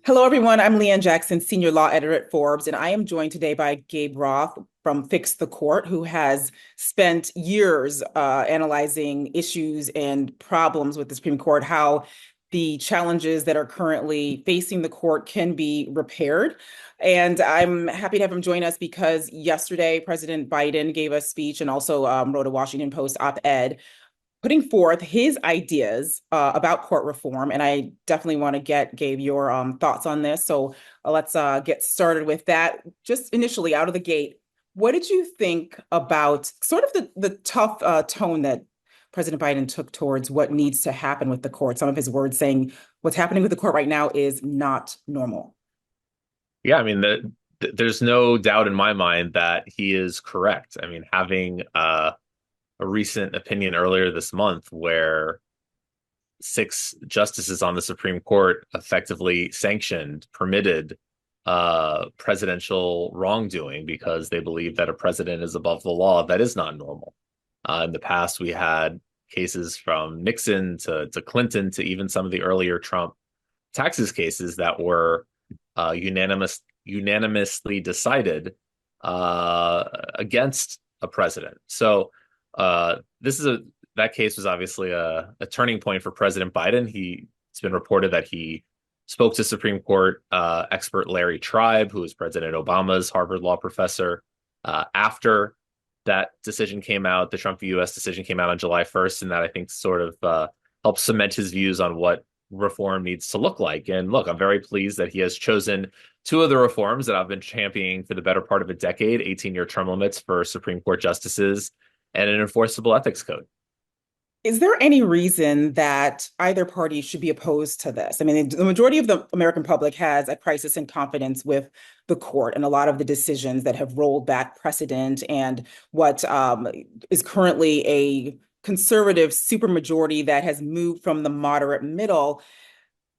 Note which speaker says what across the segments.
Speaker 1: Hello, everyone. I'm Liane Jackson, Senior Law Editor at Forbes, and I am joined today by Gabe Roth from Fix the Court, who has spent years analyzing issues and problems with the Supreme Court, how the challenges that are currently facing the court can be repaired. And I'm happy to have him join us because yesterday President Biden gave a speech and also wrote a Washington Post op-ed putting forth his ideas about court reform. And I definitely want to get, Gabe, your thoughts on this. So let's get started with that. Just initially out of the gate, what did you think about sort of the tough tone that President Biden took towards what needs to happen with the court? Some of his words saying what's happening with the court right now is not normal.
Speaker 2: Yeah, I mean, there's no doubt in my mind that he is correct. I mean, having a recent opinion earlier this month where six justices on the Supreme Court effectively sanctioned, permitted presidential wrongdoing because they believe that a president is above the law, that is not normal. In the past, we had cases from Nixon to Clinton to even some of the earlier Trump taxes cases that were unanimously decided against a president. So this is that case was obviously a turning point for President Biden. It's been reported that he spoke to Supreme Court expert Larry Tribe, who was President Obama's Harvard law professor, after that decision came out. The Trump v. U.S. decision came out on July 1st, and that I think sort of helped cement his views on what reform needs to look like. And look, I'm very pleased that he has chosen two of the reforms that I've been championing for the better part of a decade: 18-year term limits for Supreme Court justices and an enforceable ethics code.
Speaker 1: Is there any reason that either party should be opposed to this? I mean, the majority of the American public has a crisis in confidence with the court and a lot of the decisions that have rolled back precedent and what is currently a conservative supermajority that has moved from the moderate middle.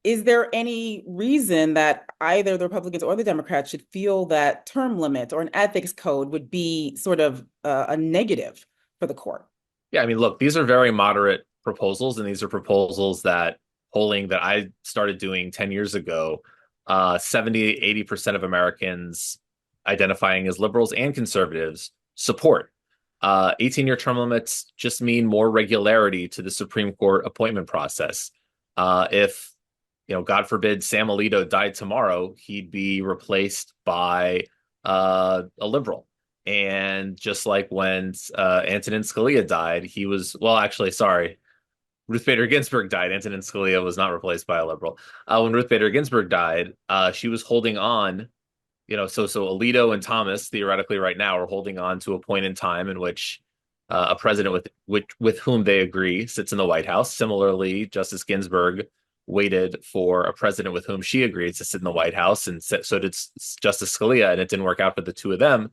Speaker 1: Is there any reason that either the Republicans or the Democrats should feel that term limit or an ethics code would be sort of a negative for the court?
Speaker 2: Yeah, I mean, look, these are very moderate proposals, and these are proposals that polling that I started doing 10 years ago, 80% of Americans identifying as liberals and conservatives support. 18-year term limits just mean more regularity to the Supreme Court appointment process. If, God forbid, Sam Alito died tomorrow, he'd be replaced by a liberal. And just like when Antonin Scalia died, Ruth Bader Ginsburg died. Antonin Scalia was not replaced by a liberal. When Ruth Bader Ginsburg died, she was holding on, so Alito and Thomas theoretically right now are holding on to a point in time in which a president with whom they agree sits in the White House. Similarly, Justice Ginsburg waited for a president with whom she agreed to sit in the White House, and so did Justice Scalia, and it didn't work out for the two of them.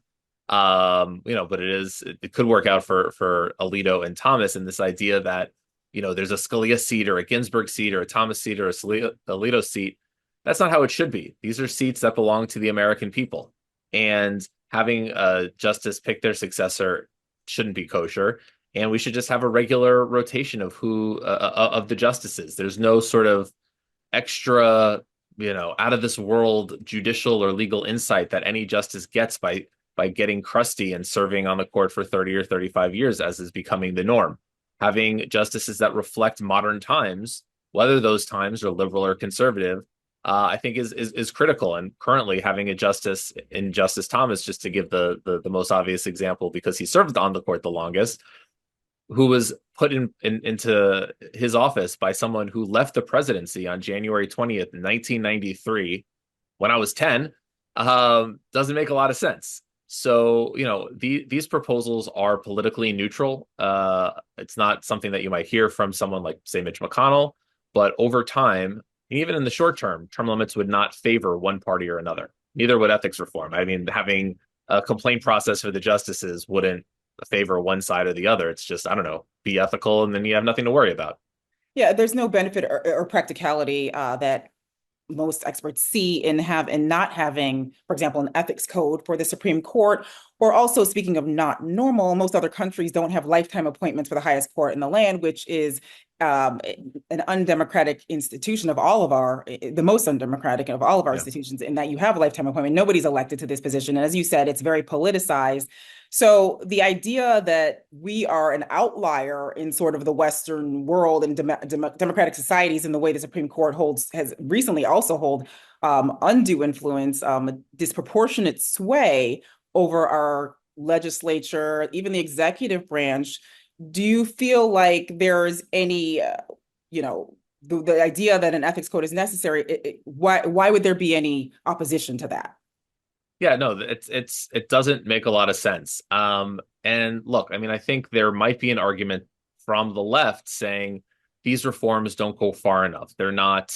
Speaker 2: But it could work out for Alito and Thomas, and this idea that there's a Scalia seat or a Ginsburg seat or a Thomas seat or a Alito seat. That's not how it should be. These are seats that belong to the American people, and having a justice pick their successor shouldn't be kosher. And we should just have a regular rotation of who of the justices. There's no sort of extra, out of this world judicial or legal insight that any justice gets by getting crusty and serving on the court for 30 or 35 years, as is becoming the norm. Having justices that reflect modern times, whether those times are liberal or conservative, I think is critical. And currently having a justice in Justice Thomas, just to give the most obvious example, because he served on the court the longest, who was put into his office by someone who left the presidency on January 20th, 1993, when I was 10, doesn't make a lot of sense. So, these proposals are politically neutral. It's not something that you might hear from someone like, say, Mitch McConnell, but over time, even in the short term limits would not favor one party or another. Neither would ethics reform. I mean, having a complaint process for the justices wouldn't favor one side or the other. It's just, I don't know, be ethical, and then you have nothing to worry about.
Speaker 1: Yeah, there's no benefit or practicality that most experts see in not having, for example, an ethics code for the Supreme Court, or also speaking of not normal, most other countries don't have lifetime appointments for the highest court in the land, which is an undemocratic institution of all of our, the most undemocratic of all of our
Speaker 2: Yeah.
Speaker 1: institutions, in that you have a lifetime appointment. Nobody's elected to this position. And as you said, it's very politicized. So the idea that we are an outlier in sort of the Western world and democratic societies in the way the Supreme Court has recently also hold undue influence, disproportionate sway over our legislature, even the executive branch. Do you feel like there's any, the idea that an ethics code is necessary? Why would there be any opposition to that?
Speaker 2: Yeah, no, it doesn't make a lot of sense. And look, I mean, I think there might be an argument from the left saying these reforms don't go far enough. They're not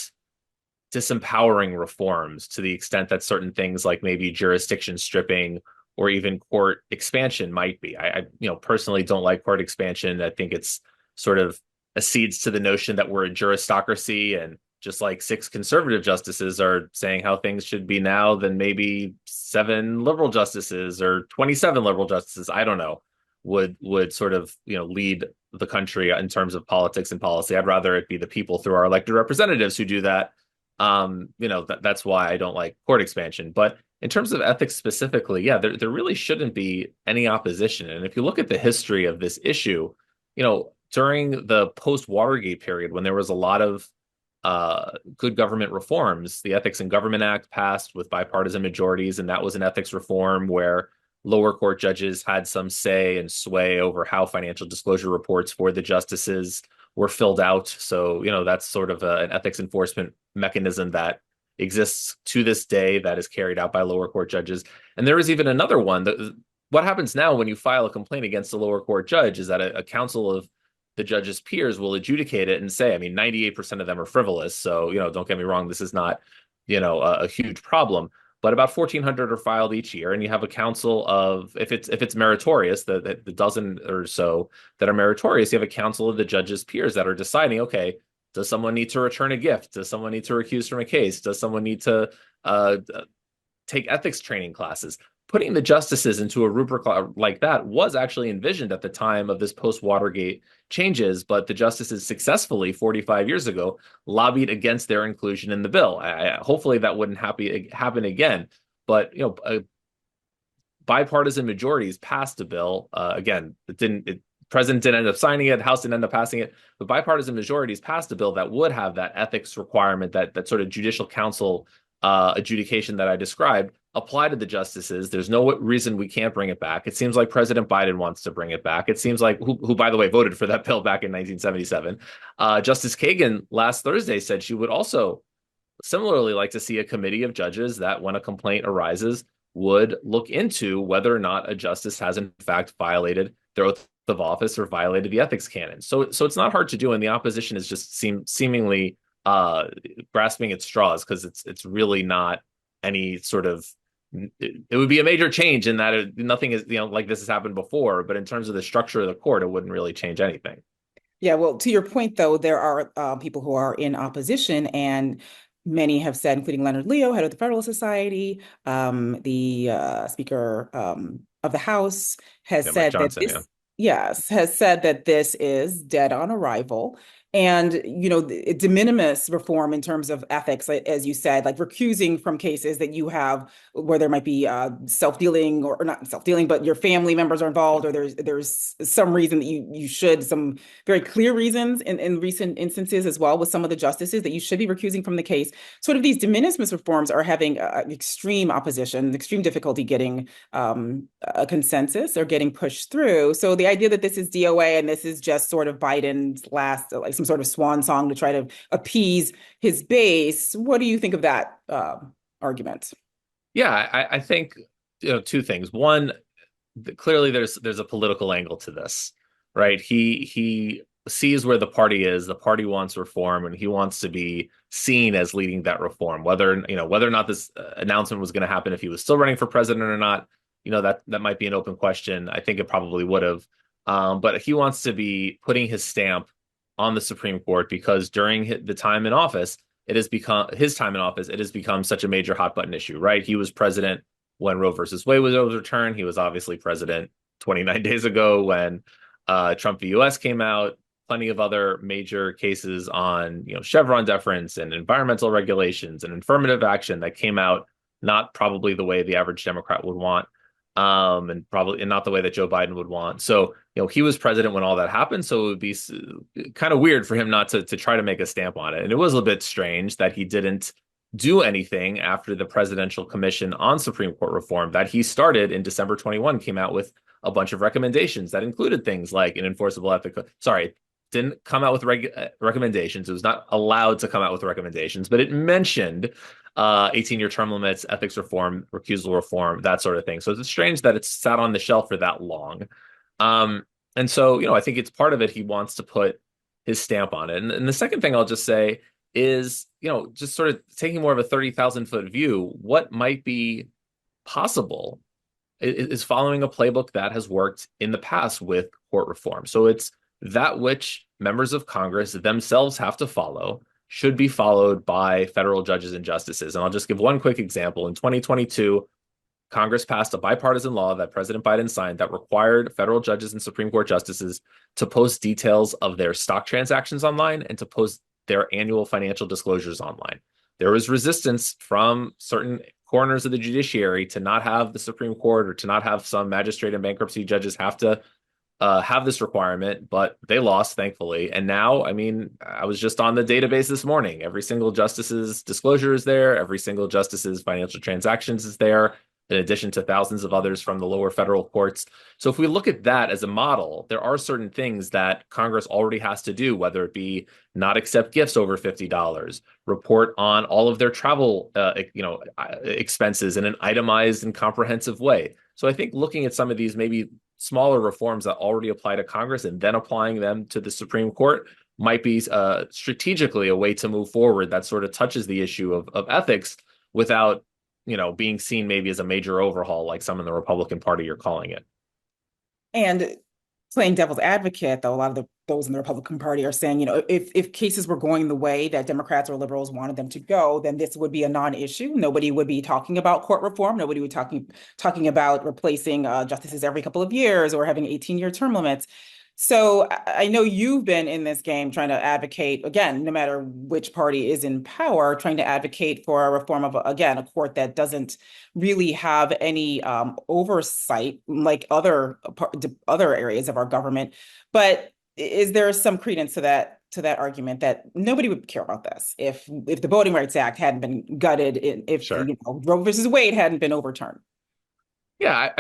Speaker 2: disempowering reforms to the extent that certain things like maybe jurisdiction stripping or even court expansion might be. Personally don't like court expansion. I think it's sort of accedes to the notion that we're a juristocracy, and just like six conservative justices are saying how things should be now, then maybe seven liberal justices or 27 liberal justices, I don't know, would sort of, lead the country in terms of politics and policy. I'd rather it be the people through our elected representatives who do that. That's why I don't like court expansion. But in terms of ethics specifically, yeah, there really shouldn't be any opposition. And if you look at the history of this issue, during the post-Watergate period, when there was a lot of good government reforms, the Ethics in Government Act passed with bipartisan majorities, and that was an ethics reform where lower court judges had some say and sway over how financial disclosure reports for the justices were filled out. So, that's sort of an ethics enforcement mechanism that exists to this day that is carried out by lower court judges. And there is even another one that what happens now when you file a complaint against a lower court judge is that a council of the judge's peers will adjudicate it and say, I mean, 98% of them are frivolous. So, don't get me wrong, this is not, a huge problem. But about 1,400 are filed each year, and you have a council of, if it's meritorious, the dozen or so that are meritorious, you have a council of the judge's peers that are deciding, okay, does someone need to return a gift? Does someone need to recuse from a case? Does someone need to take ethics training classes? Putting the justices into a rubric like that was actually envisioned at the time of this post-Watergate changes, but the justices successfully 45 years ago lobbied against their inclusion in the bill. Hopefully that wouldn't happen again, but bipartisan majorities passed a bill. Again, President didn't end up signing it, House didn't end up passing it, but bipartisan majorities passed a bill that would have that ethics requirement, that sort of judicial council adjudication that I described, apply to the justices. There's no reason we can't bring it back. It seems like President Biden wants to bring it back. It seems like, who by the way, voted for that bill back in 1977. Justice Kagan last Thursday said she would also similarly like to see a committee of judges that, when a complaint arises, would look into whether or not a justice has in fact violated their oath of office or violated the ethics canon. So it's not hard to do, and the opposition is just seemingly grasping at straws, because it's really not any sort of, it would be a major change in that nothing is, like this has happened before, but in terms of the structure of the court, it wouldn't really change anything.
Speaker 1: Yeah, well, to your point, though, there are people who are in opposition, and many have said, including Leonard Leo, head of the Federalist Society, the Speaker of the House, has
Speaker 2: Yeah, Mike
Speaker 1: said that
Speaker 2: Johnson, yeah.
Speaker 1: yes, has said that this is dead on arrival. And, de minimis reform in terms of ethics, as you said, like recusing from cases that you have where there might be self-dealing, or not self-dealing, but your family members are involved, or there's some reason that you should, some very clear reasons in recent instances as well with some of the justices, that you should be recusing from the case. Sort of these de minimis reforms are having extreme opposition, extreme difficulty getting a consensus or getting pushed through. So the idea that this is DOA and this is just sort of Biden's last, like some sort of swan song to try to appease his base, what do you think of that argument?
Speaker 2: Yeah, I think, two things. One, clearly there's a political angle to this, right? He sees where the party is. The party wants reform, and he wants to be seen as leading that reform. Whether or not this announcement was going to happen, if he was still running for president or not, that might be an open question. I think it probably would have, but he wants to be putting his stamp on the Supreme Court, because during the time in office, it has become his time in office, it has become such a major hot button issue, right? He was president when Roe versus Wade was overturned. He was obviously president 29 days ago when Trump v. US came out. Plenty of other major cases on, Chevron deference and environmental regulations and affirmative action that came out not probably the way the average Democrat would want, and probably not the way that Joe Biden would want. So, he was president when all that happened. So it would be kind of weird for him not to try to make a stamp on it. And it was a bit strange that he didn't do anything after the Presidential Commission on Supreme Court reform that he started in December 21 came out with a bunch of recommendations that included things like an enforceable ethical, sorry, didn't come out with recommendations. It was not allowed to come out with recommendations, but it mentioned 18-year term limits, ethics reform, recusal reform, that sort of thing. So it's strange that it's sat on the shelf for that long. And so, I think it's part of it. He wants to put his stamp on it. And the second thing I'll just say is, just sort of taking more of a 30,000-foot view, what might be possible is following a playbook that has worked in the past with court reform. So it's that which members of Congress themselves have to follow should be followed by federal judges and justices. And I'll just give one quick example. In 2022, Congress passed a bipartisan law that President Biden signed that required federal judges and Supreme Court justices to post details of their stock transactions online and to post their annual financial disclosures online. There was resistance from certain corners of the judiciary to not have the Supreme Court or to not have some magistrate and bankruptcy judges have to have this requirement, but they lost, thankfully. And now, I was just on the database this morning. Every single justice's disclosure is there. Every single justice's financial transactions is there, in addition to thousands of others from the lower federal courts. So if we look at that as a model, there are certain things that Congress already has to do, whether it be not accept gifts over $50, report on all of their travel expenses in an itemized and comprehensive way. So I think looking at some of these maybe smaller reforms that already apply to Congress and then applying them to the Supreme Court might be strategically a way to move forward that sort of touches the issue of ethics without, being seen maybe as a major overhaul like some in the Republican Party are calling it.
Speaker 1: And playing devil's advocate, though, a lot of those in the Republican Party are saying, if cases were going the way that Democrats or liberals wanted them to go, then this would be a non-issue. Nobody would be talking about court reform. Nobody would be talking about replacing justices every couple of years or having 18-year term limits. So I know you've been in this game trying to advocate, again, no matter which party is in power, trying to advocate for a reform of, again, a court that doesn't really have any oversight like other areas of our government. But is there some credence to that argument that nobody would care about this if the Voting Rights Act hadn't been gutted, if
Speaker 2: Sure.
Speaker 1: Roe versus Wade hadn't been overturned?
Speaker 2: Yeah,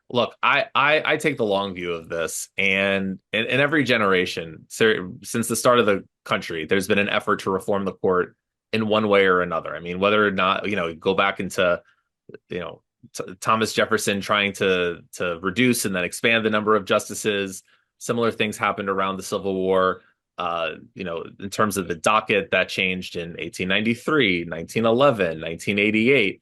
Speaker 2: look, I take the long view of this, and in every generation, since the start of the country, there's been an effort to reform the court in one way or another. Whether or not, go back into, Thomas Jefferson trying to reduce and then expand the number of justices. Similar things happened around the Civil War. In terms of the docket that changed in 1893, 1911, 1988.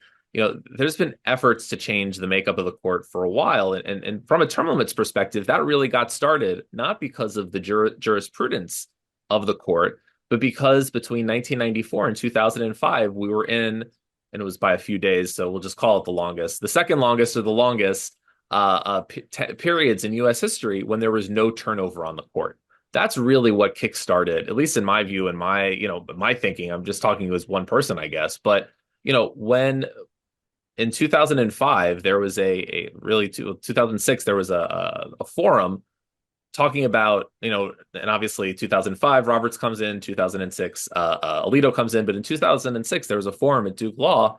Speaker 2: There's been efforts to change the makeup of the court for a while. And from a term limits perspective, that really got started not because of the jurisprudence of the court, but because between 1994 and 2005, we were in, and it was by a few days, so we'll just call it the second longest or the longest periods in U.S. history when there was no turnover on the court. That's really what kickstarted, at least in my view and my thinking. I'm just talking as one person, I guess. But, when in 2005, there was 2006, there was a forum talking about, and obviously 2005, Roberts comes in, 2006, Alito comes in. But in 2006, there was a forum at Duke Law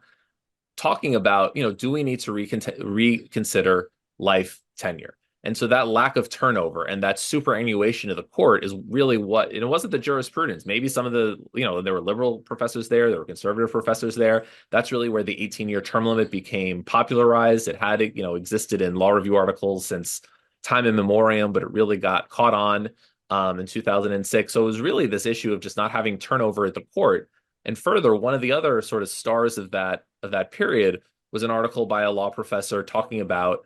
Speaker 2: talking about, do we need to reconsider life tenure? And so that lack of turnover and that superannuation of the court is really what, and it wasn't the jurisprudence. Maybe some of the, there were liberal professors there were conservative professors there. That's really where the 18-year term limit became popularized. It had, existed in law review articles since time immemorial, but it really got caught on in 2006. So it was really this issue of just not having turnover at the court. And further, one of the other sort of stars of that period was an article by a law professor talking about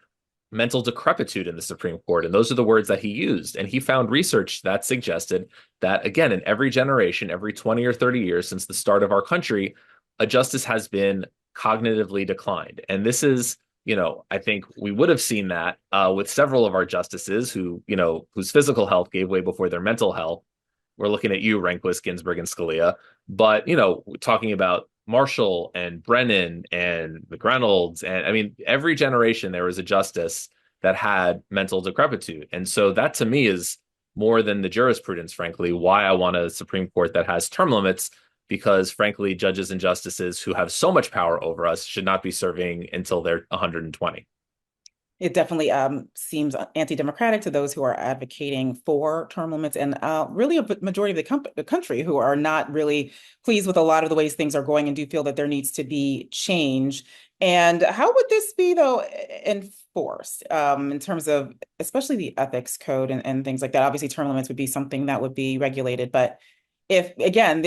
Speaker 2: mental decrepitude in the Supreme Court. And those are the words that he used. And he found research that suggested that, again, in every generation, every 20 or 30 years since the start of our country, a justice has been cognitively declined. And this is, I think we would have seen that with several of our justices who, whose physical health gave way before their mental health. We're looking at you, Rehnquist, Ginsburg, and Scalia. But, talking about Marshall and Brennan and McReynolds, and I mean, every generation there was a justice that had mental decrepitude. And so that to me is more than the jurisprudence, frankly, why I want a Supreme Court that has term limits, because frankly, judges and justices who have so much power over us should not be serving until they're 120.
Speaker 1: It definitely seems anti-democratic to those who are advocating for term limits, and really a majority of the country who are not really pleased with a lot of the ways things are going and do feel that there needs to be change. And how would this be, though, enforced in terms of especially the ethics code and things like that? Obviously, term limits would be something that would be regulated, but if again,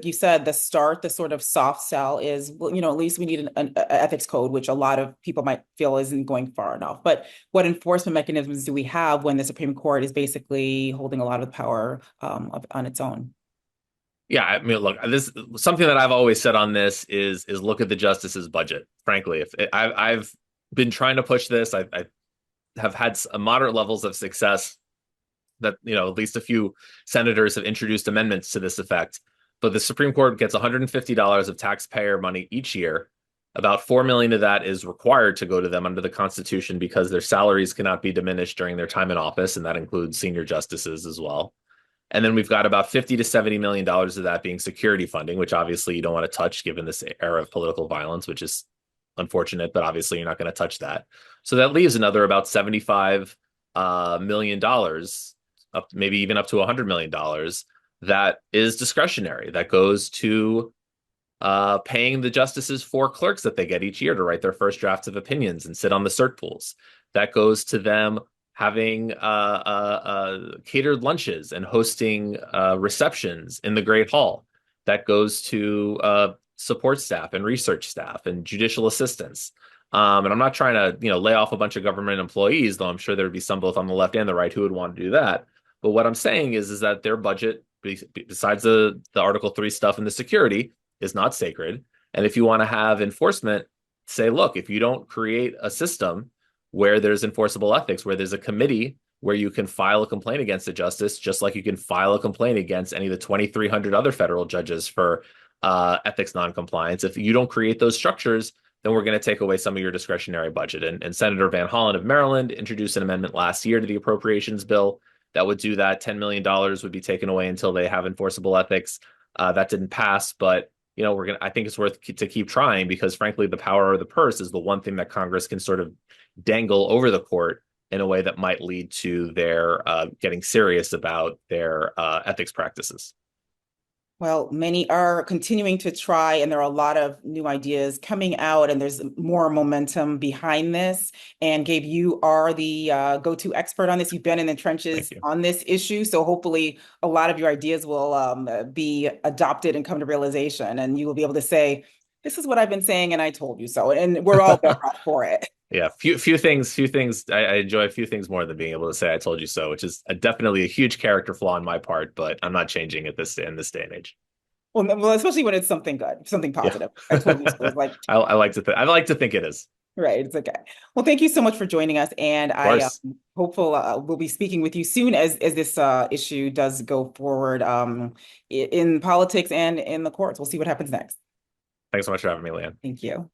Speaker 1: you said the sort of soft sell is, well, at least we need an ethics code, which a lot of people might feel isn't going far enough. But what enforcement mechanisms do we have when the Supreme Court is basically holding a lot of the power on its own?
Speaker 2: Yeah, I mean, look, this something that I've always said on this is look at the justice's budget. Frankly, if I've been trying to push this, I have had moderate levels of success that, at least a few senators have introduced amendments to this effect. But the Supreme Court gets $150 of taxpayer money each year. About $4 million of that is required to go to them under the Constitution because their salaries cannot be diminished during their time in office, and that includes senior justices as well. And then we've got about $50 to $70 million of that being security funding, which obviously you don't want to touch given this era of political violence, which is unfortunate, but obviously you're not going to touch that. So that leaves another about $75 million, up maybe even up to $100 million, that is discretionary, that goes to paying the justices for clerks that they get each year to write their first drafts of opinions and sit on the cert pools. That goes to them having catered lunches and hosting receptions in the Great Hall. That goes to support staff and research staff and judicial assistants. And I'm not trying to, lay off a bunch of government employees, though I'm sure there would be some both on the left and the right who would want to do that. But what I'm saying is that their budget, besides the Article 3 stuff and the security, is not sacred. And if you want to have enforcement, say, look, if you don't create a system where there's enforceable ethics, where there's a committee where you can file a complaint against a justice, just like you can file a complaint against any of the 2,300 other federal judges for ethics noncompliance. If you don't create those structures, then we're going to take away some of your discretionary budget. And Senator Van Hollen of Maryland introduced an amendment last year to the appropriations bill that would do that. $10 million would be taken away until they have enforceable ethics. That didn't pass, but I think it's worth to keep trying, because frankly, the power of the purse is the one thing that Congress can sort of dangle over the court in a way that might lead to their getting serious about their ethics practices.
Speaker 1: Well, many are continuing to try, and there are a lot of new ideas coming out, and there's more momentum behind this. And Gabe, you are the go-to expert on this. You've been in the trenches on this issue, so hopefully a lot of your ideas will be adopted and come to realization, and you will be able to say, this is what I've been saying, and I told you so. And we're all better off for it.
Speaker 2: Yeah, few things. I enjoy a few things more than being able to say "I told you so," which is definitely a huge character flaw on my part. But I'm not changing it in this day and age.
Speaker 1: Well, especially when it's something good, something positive. Yeah. I told you so. Like
Speaker 2: I like to think it is.
Speaker 1: Right, it's okay. Well, thank you so much for joining us, and I am hopeful we'll be speaking with you soon as this issue does go forward in politics and in the courts. We'll see what happens next.
Speaker 2: Thanks so much for having me, Liane.
Speaker 1: Thank you.